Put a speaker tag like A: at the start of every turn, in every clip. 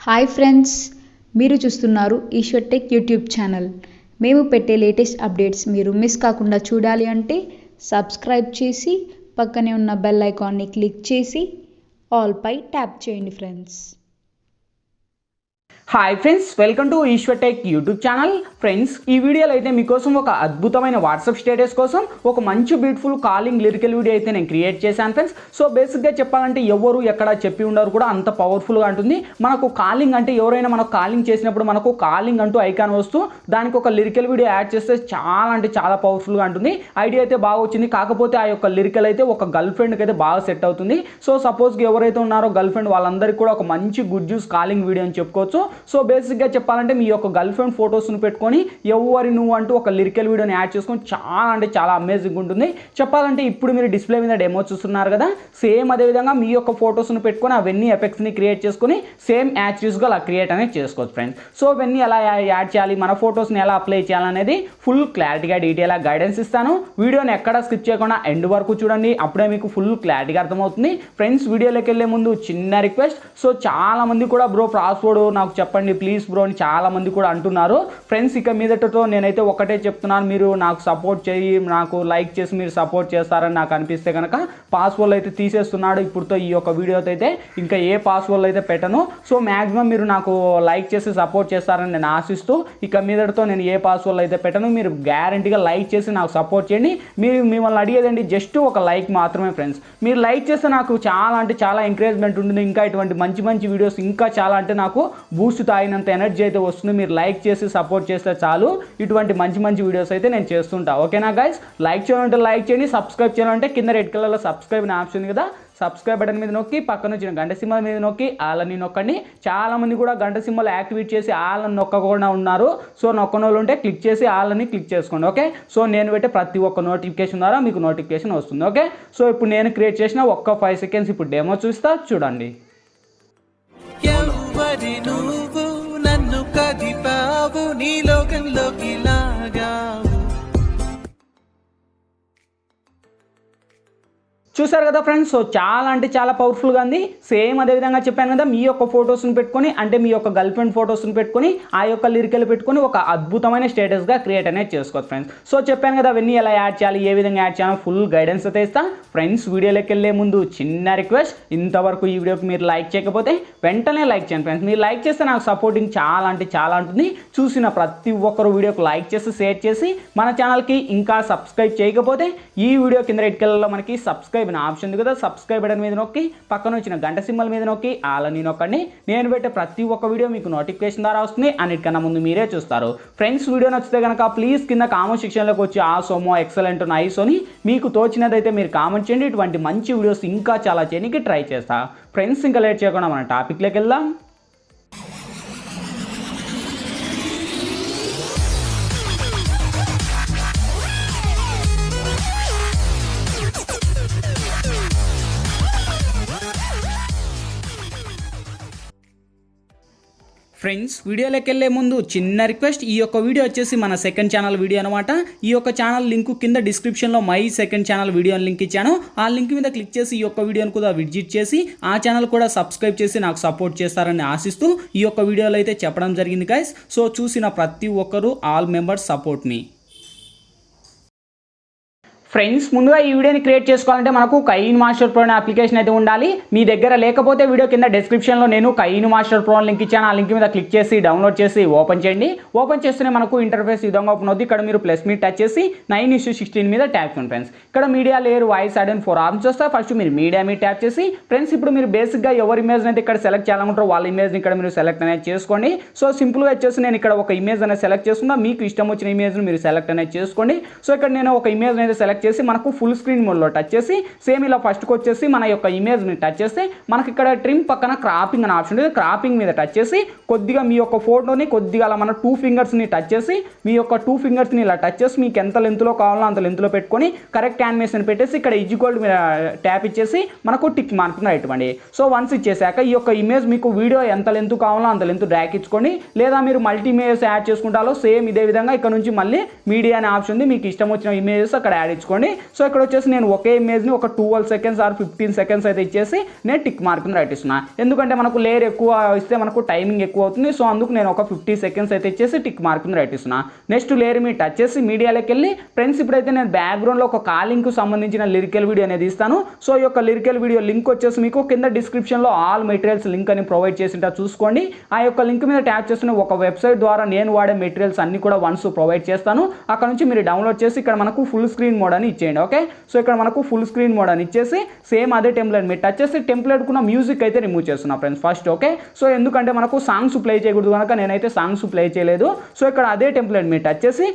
A: Hi friends, మీరు చూస్తున్నారు Eshwar tech YouTube channel. మేము పెట్టే లేటెస్ట్ అప్డేట్స్ మీరు మిస్ కాకుండా చూడాలి అంటే సబ్స్క్రైబ్ చేసి పక్కనే ఉన్న బెల్ ఐకాన్ని క్లిక్ చేసి ఆల్ పై ట్యాప్ చేయండి friends.
B: Hi friends, welcome to Ishwar tech YouTube channel. Friends, ఈ వీడియోలో అయితే మీకోసం ఒక అద్భుతమైన వాట్సాప్ స్టేటస్ కోసం ఒక మంచి బ్యూటిఫుల్ కాలింగ్ లిరికల్ వీడియో అయితే నేను క్రియేట్ చేశాను ఫ్రెండ్స్. సో బేసిక్గా చెప్పాలంటే ఎవరు ఎక్కడ చెప్పి ఉండరు కూడా, అంత పవర్ఫుల్గా ఉంటుంది. మనకు కాలింగ్ అంటే ఎవరైనా మనకు కాలింగ్ చేసినప్పుడు మనకు కాలింగ్ అంటూ ఐకాన్ వస్తూ దానికి ఒక లిరికల్ వీడియో యాడ్ చేస్తే చాలా అంటే చాలా పవర్ఫుల్గా ఉంటుంది. ఐడియా అయితే బాగా వచ్చింది. కాకపోతే ఆ యొక్క లిరికల్ అయితే ఒక గర్ల్ ఫ్రెండ్కి అయితే బాగా సెట్ అవుతుంది. సో సపోజ్గా ఎవరైతే ఉన్నారో గర్ల్ ఫ్రెండ్ వాళ్ళందరికీ కూడా ఒక మంచి గుడ్ న్యూస్ కాలింగ్ వీడియో అని చెప్పుకోవచ్చు. సో బేసిక్గా చెప్పాలంటే మీ యొక్క గర్ల్ ఫ్రెండ్ ఫొటోస్ను పెట్టుకొని ఎవరి నువ్వు అంటూ ఒక లిరికల్ వీడియోని యాడ్ చేసుకొని చాలా అంటే చాలా అమేజింగ్ ఉంటుంది. చెప్పాలంటే ఇప్పుడు మీరు డిస్ప్లే మీద డెమో చూస్తున్నారు కదా, సేమ్ అదేవిధంగా మీ యొక్క ఫొటోస్ను పెట్టుకొని అవన్నీ ఎఫెక్ట్స్ని క్రియేట్ చేసుకొని సేమ్ యాక్చువల్స్గా అలా క్రియేట్ అనేది చేసుకోవచ్చు ఫ్రెండ్స్. సో అవన్నీ ఎలా యాడ్ చేయాలి, మన ఫొటోస్ని ఎలా అప్లై చేయాలనేది ఫుల్ క్లారిటీగా డీటెయిల్గా గైడెన్స్ ఇస్తాను. వీడియోని ఎక్కడ స్కిప్ చేయకుండా ఎండ్ వరకు చూడండి, అప్పుడే మీకు ఫుల్ క్లారిటీగా అర్థమవుతుంది. ఫ్రెండ్స్, వీడియోలోకి వెళ్ళే ముందు చిన్న రిక్వెస్ట్. సో చాలా మంది కూడా బ్రో పాస్వర్డ్ నాకు చెప్పండి ప్లీజ్ బ్రో అని చాలా మంది కూడా అంటున్నారు ఫ్రెండ్స్. ఇక మీదటతో నేనైతే ఒకటే చెప్తున్నాను, మీరు నాకు సపోర్ట్ చేయి, నాకు లైక్ చేసి మీరు సపోర్ట్ చేస్తారని నాకు అనిపిస్తే కనుక పాస్వర్డ్ అయితే తీసేస్తున్నాడు ఇప్పుడుతో ఈ యొక్క వీడియోతో అయితే ఇంకా ఏ పాస్వర్డ్ అయితే పెట్టను. సో మ్యాక్సిమం మీరు నాకు లైక్ చేసి సపోర్ట్ చేస్తారని నేను ఆశిస్తూ ఇక మీదటతో నేను ఏ పాస్వర్డ్ అయితే పెట్టను. మీరు గ్యారంటీగా లైక్ చేసి నాకు సపోర్ట్ చేయండి. మీరు మిమ్మల్ని అడిగేదండి జస్ట్ ఒక లైక్ మాత్రమే ఫ్రెండ్స్. మీరు లైక్ చేస్తే నాకు చాలా అంటే చాలా ఎంకరేజ్మెంట్ ఉంటుంది. ఇంకా ఇటువంటి మంచి మంచి వీడియోస్ ఇంకా చాలా అంటే నాకు బూస్ట్ తాగినంత ఎనర్జీ అయితే వస్తుంది. మీరు లైక్ చేసి సపోర్ట్ చేస్తే చాలు, ఇటువంటి మంచి మంచి వీడియోస్ అయితే నేను చేస్తుంటా. ఓకేనా గైస్? లైక్ చేయాలంటే లైక్ చేయండి, సబ్స్క్రైబ్ చేయాలంటే కింద రెడ్ కలర్లో సబ్స్క్రైబ్ అనే ఆప్షన్ ఉంది కదా, సబ్స్క్రైబ్ బటన్ మీద నొక్కి పక్కన వచ్చిన గంట సింబల్ మీద నొక్కి ఆలని నొక్కండి. చాలా మంది కూడా గంట సింబల్ యాక్టివేట్ చేసి ఆలని నొక్కకుండా ఉన్నారు. సో నొక్కని వాళ్ళు ఉంటే క్లిక్ చేసి ఆలని క్లిక్ చేసుకోండి. ఓకే, సో నేను పెట్టే ప్రతి ఒక్క నోటిఫికేషన్ ద్వారా మీకు నోటిఫికేషన్ వస్తుంది. ఓకే, సో ఇప్పుడు నేను క్రియేట్ చేసిన ఒక్క 5 సెకండ్స్ ఇప్పుడు డెమో చూస్తా, చూడండి. నన్ను కదిపావు నీ లోకంలోకి లాగావు. చూసారు కదా ఫ్రెండ్స్, సో చాలా అంటే చాలా పవర్ఫుల్గా ఉంది. సేమ్ అదేవిధంగా చెప్పాను కదా, మీ యొక్క ఫొటోస్ని పెట్టుకొని అంటే మీ యొక్క గర్ల్ ఫ్రెండ్ ఫొటోస్ని పెట్టుకొని ఆ యొక్క లిరికల్ పెట్టుకొని ఒక అద్భుతమైన స్టేటస్గా క్రియేట్ అనేది చేసుకోవచ్చు ఫ్రెండ్స్. సో చెప్పాను కదా అవన్నీ ఎలా యాడ్ చేయాలి, ఏ విధంగా యాడ్ చేయాలి ఫుల్ గైడెన్స్ అయితే ఇస్తాను ఫ్రెండ్స్. వీడియోలోకి వెళ్ళే ముందు చిన్న రిక్వెస్ట్, ఇంతవరకు ఈ వీడియోకి మీరు లైక్ చేయకపోతే వెంటనే లైక్ చేయండి ఫ్రెండ్స్. మీరు లైక్ చేస్తే నాకు సపోర్టింగ్ చాలా అంటే చాలా ఉంటుంది. చూసిన ప్రతి ఒక్కరు వీడియోకి లైక్ చేసి షేర్ చేసి మన ఛానల్కి ఇంకా సబ్స్క్రైబ్ చేయకపోతే ఈ వీడియో కింద రెడ్ కలర్లో మనకి సబ్స్క్రైబ్ ఆప్షన్ ఉంది కదా, సబ్స్క్రైబ్ బటన్ మీద నొక్కి పక్కన వచ్చిన గంట సింబల్ మీద నొక్కి ఆలని నొక్కండి. నేను పెట్టే ప్రతి ఒక్క వీడియో మీకు నోటిఫికేషన్ ద్వారా వస్తుంది, అన్నిటికన్నా ముందు మీరే చూస్తారు ఫ్రెండ్స్. వీడియో నచ్చితే కనుక ప్లీజ్ కింద కామెంట్ సెక్షన్లోకి వచ్చి ఆసోమో ఎక్సలెంట్ నైస్ అని మీకు తోచినదైతే మీరు కామెంట్ చేయండి. ఇటువంటి మంచి వీడియోస్ ఇంకా చాలా చేయడానికి ట్రై చేస్తా ఫ్రెండ్స్. ఇంకా లేట్ చేయకుండా మన టాపిక్లోకి వెళ్దాం. ఫ్రెండ్స్, వీడియోలోకి వెళ్ళే ముందు చిన్న రిక్వెస్ట్, ఈ యొక్క వీడియో వచ్చేసి మన సెకండ్ ఛానల్ వీడియో అనమాట. ఈ యొక్క ఛానల్ లింక్ కింద డిస్క్రిప్షన్లో my second channel video link ఇచ్చాను. ఆ లింక్ మీద క్లిక్ చేసి ఈ యొక్క వీడియోని కూడా విజిట్ చేసి ఆ ఛానల్ కూడా సబ్స్క్రైబ్ చేసి నాకు సపోర్ట్ చేస్తారని ఆశిస్తూ ఈ యొక్క వీడియోలో అయితే చెప్పడం జరిగింది గైస్. సో చూసిన ప్రతి ఒక్కరూ ఆల్ మెంబర్స్ సపోర్ట్ మీ. ఫ్రెండ్స్, ముందుగా ఈ వీడియోని క్రియేట్ చేసుకోవాలంటే మనకు కైన్ మాస్టర్ ప్రో అనే అప్లికేషన్ అయితే ఉండాలి. మీ దగ్గర లేకపోతే వీడియో కింద డిస్క్రిప్షన్లో నేను కైన్ మాస్టర్ ప్రో లింక్ ఇచ్చాను. ఆ లింక్ మీద క్లిక్ చేసి డౌన్లోడ్ చేసి ఓపెన్ చేయండి. ఓపెన్ చేస్తేనే మనకు ఇంటర్ఫేస్ ఈ విధంగా ఓపెన్ అవుతుంది. ఇక్కడ మీరు ప్లస్ మీద టచ్ చేసి 9:16 మీద ట్యాప్ చేయండి ఫ్రెండ్స్. ఇక్కడ media layer voice add and 4 options వస్తాయి. ఫస్ట్ మీరు మీడియా మీద ట్యాప్ చేసి ఫ్రెండ్స్ ఇప్పుడు మీరు బేసిక్గా ఎవరి ఇమేజ్ అయితే ఇక్కడ సెలెక్ట్ చేయాలనుకుంటారో వాళ్ళ ఇమేజ్ని ఇక్కడ మీరు సెలెక్ట్ అనేది చేసుకోండి. సో సింపుల్గా వచ్చేసి నేను ఇక్కడ ఒక ఇమేజ్ అనేది సెలెక్ట్ చేసుకున్నా, మీకు ఇష్టం వచ్చిన ఇమేజ్ని మీరు సెలెక్ట్ అనేది చేసుకోండి. సో ఇక్కడ నేను ఒక ఇమేజ్ అయితే సెలెక్ట్ చేసి మనకు ఫుల్ స్క్రీన్ మోడ్లో టచ్ చేసి సేమ్ ఇలా ఫస్ట్కి వచ్చేసి మన యొక్క ఇమేజ్ని టచ్ చేస్తే మనకి ఇక్కడ ట్రిమ్ పక్కన క్రాపింగ్ అనే ఆప్షన్ ఉంది. క్రాపింగ్ మీద టచ్ చేసి కొద్దిగా మీ యొక్క ఫోటోని కొద్దిగా అలా మన 2 ఫింగర్స్ని టచ్ చేసి మీ యొక్క 2 ఫింగర్స్ని ఇలా టచ్ చేసి మీకు ఎంత లెంత్లో కావాలో అంత లెంత్లో పెట్టుకొని కరెక్ట్ యానిమేషన్ పెట్టేసి ఇక్కడ ఈక్వల్ మీద ట్యాప్ ఇచ్చేసి మనకు టిక్ మార్క్ ఇవ్వండి. సో వన్స్ ఇచ్చేసాక ఈ యొక్క ఇమేజ్ మీకు వీడియో ఎంత లెంత్ కావాలో అంత లెంత్ డ్రాగ్ ఇచ్చుకోండి. లేదా మీరు మల్టీ ఇమేజెస్ యాడ్ చేసుకుంటారో సేమ్ ఇదే విధంగా ఇక్కడ నుంచి మళ్ళీ మీడియా అనే ఆప్షన్ ఉంది. మీకు ఇష్టం వచ్చిన ఇమేజెస్ అక్కడ యాడ్ ఇచ్చుకోండి. చేసుకోండి. సో ఇక్కడ వచ్చేసి నేను ఒకే ఇమేజ్ని ఒక 12 సెకండ్స్ ఆర్ 15 సెకండ్స్ అయితే ఇచ్చేసి నేను టిక్ మార్క్ని రైట్ ఇస్తున్నా. ఎందుకంటే మనకు లేయర్ ఎక్కువ ఇస్తే మనకు టైమింగ్ ఎక్కువ అవుతుంది. సో అందుకు నేను ఒక 50 సెకండ్స్ అయితే ఇచ్చేసి టిక్ మార్క్ని రైట్ ఇస్తున్నా. నెక్స్ట్ లేయర్ మీద టచ్ చేసి మీడియాలోకి వెళ్ళి ఫ్రెండ్స్ ఇప్పుడైతే నేను బ్యాక్గ్రౌండ్లో ఒక కాలింగ్కు సంబంధించిన లిరికల్ వీడియో అనేది ఇస్తాను. సో ఈ యొక్క లిరికల్ వీడియో లింక్ వచ్చేసి మీకు కింద డిస్క్రిప్షన్లో ఆల్ మెటీరియల్స్ లింక్ అని ప్రొవైడ్ చేసింటా చూసుకోండి. ఆ యొక్క లింక్ మీద ట్యాప్ చేస్తున్న ఒక వెబ్సైట్ ద్వారా నేను వాడే మెటీరియల్స్ అన్ని కూడా వన్స్ ప్రొవైడ్ చేస్తాను. అక్కడ నుంచి మీరు డౌన్లోడ్ చేసి ఇక్కడ మనకు ఫుల్ స్క్రీన్ మోడ్ అని ఇచ్చేయండి. ఓకే, సో ఇక్కడ మనకు ఫుల్ స్క్రీన్ మోడ్ అని ఇచ్చేసి సేమ్ అదే టెంప్లెట్ మీరు టచ్ చేసి టెంప్లెట్ కున్న మ్యూజిక్ అయితే రిమూవ్ చేస్తున్నా ఫ్రెండ్స్ ఫస్ట్. ఓకే, సో ఎందుకంటే మనకు సాంగ్స్ ప్లే చేయకూడదు కనుక నేనైతే సాంగ్స్ ప్లే చేయలేదు. సో ఇక్కడ అదే టెంప్లెట్ మీరు టచ్ చేసి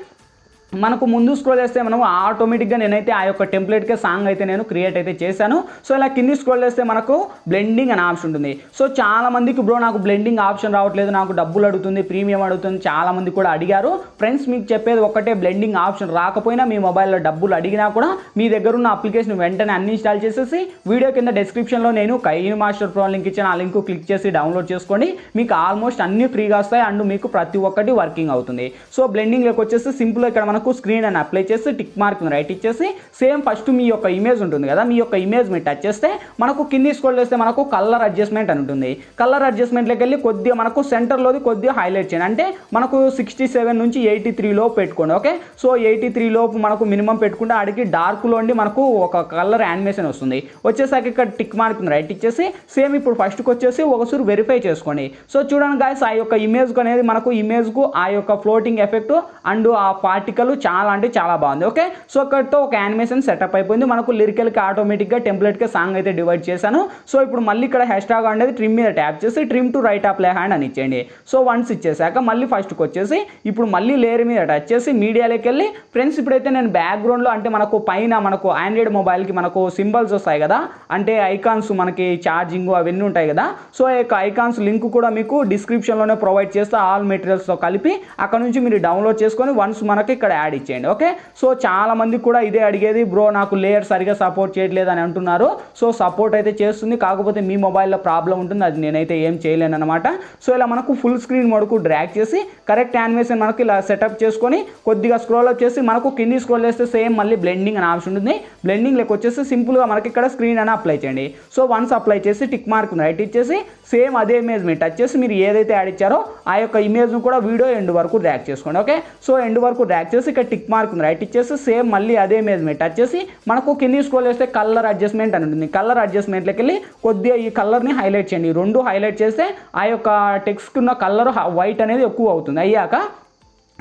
B: మనకు ముందు స్క్రోల్ చేస్తే మనం ఆటోమేటిక్గా నేనైతే ఆ యొక్క టెంప్లెట్కే సాంగ్ అయితే నేను క్రియేట్ అయితే చేశాను. సో ఇలా కింది స్క్రోల్ చేస్తే మనకు బ్లెండింగ్ అనే ఆప్షన్ ఉంటుంది. సో చాలా మందికి బ్రో నాకు బ్లెండింగ్ ఆప్షన్ రావట్లేదు, నాకు డబ్బులు అడుగుతుంది, ప్రీమియం అడుగుతుంది, చాలా మంది కూడా అడిగారు. ఫ్రెండ్స్ మీకు చెప్పేది ఒక్కటే, బ్లెండింగ్ ఆప్షన్ రాకపోయినా మీ మొబైల్లో డబ్బులు అడిగినా కూడా మీ దగ్గర ఉన్న అప్లికేషన్ వెంటనే అన్ఇన్స్టాల్ చేసేసి వీడియో కింద డిస్క్రిప్షన్లో నేను కైన్ మాస్టర్ ప్రో లింక్ ఇచ్చాను. ఆ లింక్ క్లిక్ చేసి డౌన్లోడ్ చేసుకోండి. మీకు ఆల్మోస్ట్ అన్ని ఫ్రీగా వస్తాయి అండ్ మీకు ప్రతి ఒక్కటి వర్కింగ్ అవుతుంది. సో బ్లెండింగ్లోకి వచ్చేసి సింపుల్ ఇక్కడ మనకు స్క్రీన్ అని అప్లై చేసి టిక్ మార్క్ రైట్ ఇచ్చేసి సేమ్ ఫస్ట్ మీ యొక్క ఇమేజ్ ఉంటుంది కదా, మీ యొక్క ఇమేజ్ మీరు టచ్ చేస్తే మనకు కింది స్క్రోల్ చేస్తే మనకు కలర్ అడ్జస్ట్మెంట్ అని ఉంటుంది. కలర్ అడ్జస్ట్మెంట్లోకి వెళ్ళి కొద్దిగా మనకు సెంటర్లోది కొద్దిగా హైలైట్ చేయండి. అంటే మనకు 67 నుంచి 83 లోపు పెట్టుకోండి. ఓకే, సో 83 లోపు మనకు మినిమం పెట్టుకుంటే ఆడికి డార్క్లో ఉండి మనకు ఒక కలర్ యానిమేషన్ వస్తుంది. వచ్చేసరికి ఇక్కడ టిక్ మార్క్ రైట్ ఇచ్చేసి సేమ్ ఇప్పుడు ఫస్ట్కి వచ్చేసి ఒకసారి వెరిఫై చేసుకోండి. సో చూడండి గాయస్, ఆ యొక్క ఇమేజ్కు అనేది మనకు ఇమేజ్కు ఆ యొక్క ఫ్లోటింగ్ ఎఫెక్ట్ అండ్ ఆ పార్టికల్ చాలా అంటే చాలా బాగుంది. ఓకే, సో అక్కడితో ఒక యానిమేషన్ సెటప్ అయిపోయింది. మనకు లిరికల్కి ఆటోమేటిక్గా టెంప్లెట్కి సాంగ్ అయితే డివైడ్ చేశాను. సో ఇప్పుడు మళ్ళీ ఇక్కడ హ్యాష్ ట్యాగ్ అనేది ట్రిమ్ మీద ట్యాప్ చేసి trim to right apply hand అని ఇచ్చేయండి. సో వన్స్ ఇచ్చేసాక మళ్ళీ ఫస్ట్కి వచ్చేసి ఇప్పుడు మళ్ళీ లేయర్ మీద టచ్ చేసి మీడియాలోకి వెళ్ళి ఫ్రెండ్స్ ఇప్పుడైతే నేను బ్యాక్గ్రౌండ్లో అంటే మనకు పైన మనకు ఆండ్రాయిడ్ మొబైల్కి మనకు సింబల్స్ వస్తాయి కదా, అంటే ఐకాన్స్ మనకి ఛార్జింగ్ అవన్నీ ఉంటాయి కదా. సో ఈ యొక్క ఐకాన్స్ లింక్ కూడా మీకు డిస్క్రిప్షన్లోనే ప్రొవైడ్ చేస్తే ఆల్ మెటీరియల్స్తో కలిపి అక్కడ నుంచి మీరు డౌన్లోడ్ చేసుకొని వన్స్ మనకి ఇక్కడ యాడ్ ఇచ్చేయండి. ఓకే, సో చాలా మంది కూడా ఇదే అడిగేది, బ్రో నాకు లేయర్ సరిగా సపోర్ట్ చేయట్లేదు అని అంటున్నారు. సో సపోర్ట్ అయితే చేస్తుంది, కాకపోతే మీ మొబైల్లో ప్రాబ్లం ఉంటుంది, అది నేనైతే ఏం చేయలేను అనమాట. సో ఇలా మనకు ఫుల్ స్క్రీన్ మోడ్కు డ్రాగ్ చేసి కరెక్ట్ యానిమేషన్ మనకు ఇలా సెటప్ చేసుకొని కొద్దిగా స్క్రోల్ అప్ చేసి మనకు కింది స్క్రోల్ చేస్తే సేమ్ మళ్ళీ బ్లెండింగ్ అనే ఆప్షన్ ఉంటుంది. బ్లెండింగ్ లెక్క వచ్చేసి సింపుల్గా మనకి ఇక్కడ స్క్రీన్ అని అప్లై చేయండి. సో వన్స్ అప్లై చేసి టిక్ మార్క్ రైట్ ఇచ్చేసి సేమ్ అదే ఇమేజ్ మీరు టచ్ చేసి మీరు ఏదైతే యాడ్ ఇచ్చారో ఆ యొక్క ఇమేజ్ను కూడా వీడియో ఎండ్ వరకు డ్రాగ్ చేసుకోండి. ఓకే, సో ఎండ్ వరకు డ్రాగ్ చేసి ఇక్కడ టిక్ మార్క్ రైట్ ఇచ్చేసి సేమ్ మళ్ళీ అదే ఇమేజ్ మీద టచ్ చేసి మనకు కింది స్క్రోల్ చేస్తే కలర్ అడ్జస్ట్మెంట్ అని ఉంటుంది. కలర్ అడ్జస్ట్మెంట్లోకి వెళ్ళి కొద్దిగా ఈ కలర్ని హైలైట్ చేయండి. రెండు హైలైట్ చేస్తే ఆ యొక్క టెక్స్ట్ ఉన్న కలర్ వైట్ అనేది ఎక్కువ అవుతుంది. అయ్యాక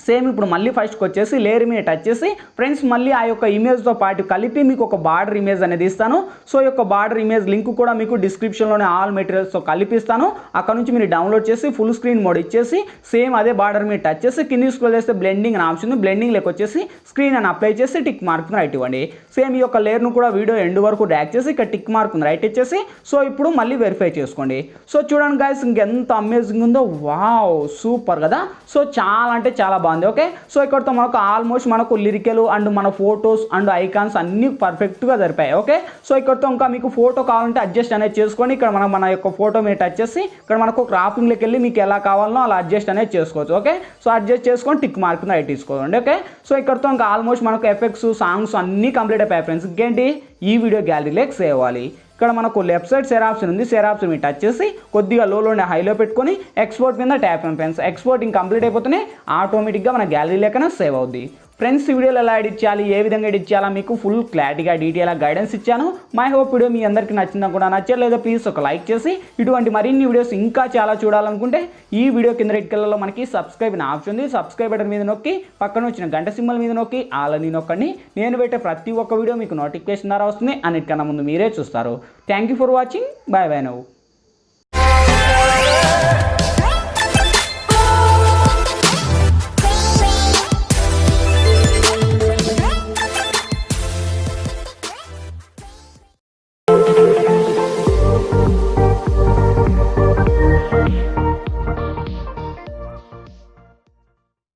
B: సేమ్ ఇప్పుడు మళ్ళీ ఫస్ట్కి వచ్చేసి లేయర్ మీద టచ్ చేసి ఫ్రెండ్స్ మళ్ళీ ఆ యొక్క ఇమేజ్తో పాటు కలిపి మీకు ఒక బార్డర్ ఇమేజ్ అనేది ఇస్తాను. సో ఈ యొక్క బార్డర్ ఇమేజ్ లింక్ కూడా మీకు డిస్క్రిప్షన్లోనే ఆల్ మెటీరియల్స్తో కలిపిస్తాను. అక్కడ నుంచి మీరు డౌన్లోడ్ చేసి ఫుల్ స్క్రీన్ మోడ్ ఇచ్చేసి సేమ్ అదే బార్డర్ మీద టచ్ చేసి కింది స్క్రోల్ చేస్తే బ్లెండింగ్ అని ఆప్షన్, బ్లెండింగ్ లెక్క వచ్చేసి స్క్రీన్ అని అప్లై చేసి టిక్ మార్క్ రైట్ ఇవ్వండి. సేమ్ ఈ యొక్క లేయర్ను కూడా వీడియో ఎండ్ వరకు డ్రాగ్ చేసి ఇక్కడ టిక్ మార్క్ రైట్ ఇచ్చేసి సో ఇప్పుడు మళ్ళీ వెరిఫై చేసుకోండి. సో చూడండి గైస్, ఇంకెంత అమేజింగ్ ఉందో, వావ్ సూపర్ కదా. సో చాలా అంటే చాలా బాగుంది. ఓకే, సో ఇక్కడతో మనకు ఆల్మోస్ట్ మనకు లిరికల్ అండ్ మన ఫొటోస్ అండ్ ఐకాన్స్ అన్నీ పర్ఫెక్ట్గా జరిపాయి. ఓకే, సో ఇక్కడతో ఇంకా మీకు ఫోటో కావాలంటే అడ్జస్ట్ అనేది చేసుకోండి. ఇక్కడ మనం మన యొక్క ఫోటో మీద టచ్ చేసి ఇక్కడ మనకు క్రాపింగ్లోకి వెళ్ళి మీకు ఎలా కావాలనో అలా అడ్జస్ట్ అనేది చేసుకోవచ్చు. ఓకే, సో అడ్జస్ట్ చేసుకొని టిక్ మార్క్ రైట్ తీసుకోండి. ఓకే, సో ఇక్కడతో ఇంకా ఆల్మోస్ట్ మనకు ఎఫెక్ట్స్ సాంగ్స్ అన్నీ కంప్లీట్ అయిపోయాయి ఫ్రెండ్స్. ఇంకేంటి ఈ వీడియో గ్యాలరీలోకి సేవ్ అవ్వాలి. ఇక్కడ మనకు లెఫ్ట్ సైడ్ షేర్ ఆప్షన్ ఉంది. షేర్ ఆప్షన్ మీద టచ్ చేసి కొద్దిగా లోనే హైలో పెట్టుకొని ఎక్స్పోర్ట్ మీద tap and friends exporting complete అయిపోతేనే ఆటోమేటిక్గా మన గ్యాలరీ లెక్కన సేవ్ అవుద్ది. ఫ్రెండ్స్ ఈ వీడియోలో ఎలా ఎడిట్ చేయాలి, ఏ విధంగా ఎడిట్ చేయాలా మీకు ఫుల్ క్లారిటీగా డీటెయిల్గా గైడెన్స్ ఇచ్చాను. మై హోప్ వీడియో మీ అందరికీ నచ్చిందా కూడా, నచ్చలేదో ప్లీజ్ ఒక లైక్ చేసి ఇటువంటి మరిన్ని వీడియోస్ ఇంకా చాలా చూడాలనుకుంటే ఈ వీడియో కింద రెడ్ కలర్లో మనకి సబ్స్క్రైబ్ అనే ఆప్షన్ ఉంది. సబ్స్క్రైబ్ బటన్ మీద నొక్కి పక్కన వచ్చిన గంట సింబల్ మీద నొక్కి ఆల్ అని నొక్కండి. నేను పెట్టే ప్రతి ఒక్క వీడియో మీకు నోటిఫికేషన్ ద్వారా వస్తుంది. అన్నిటికన్నా ముందు మీరే చూస్తారు. Thank you for watching. Bye bye now.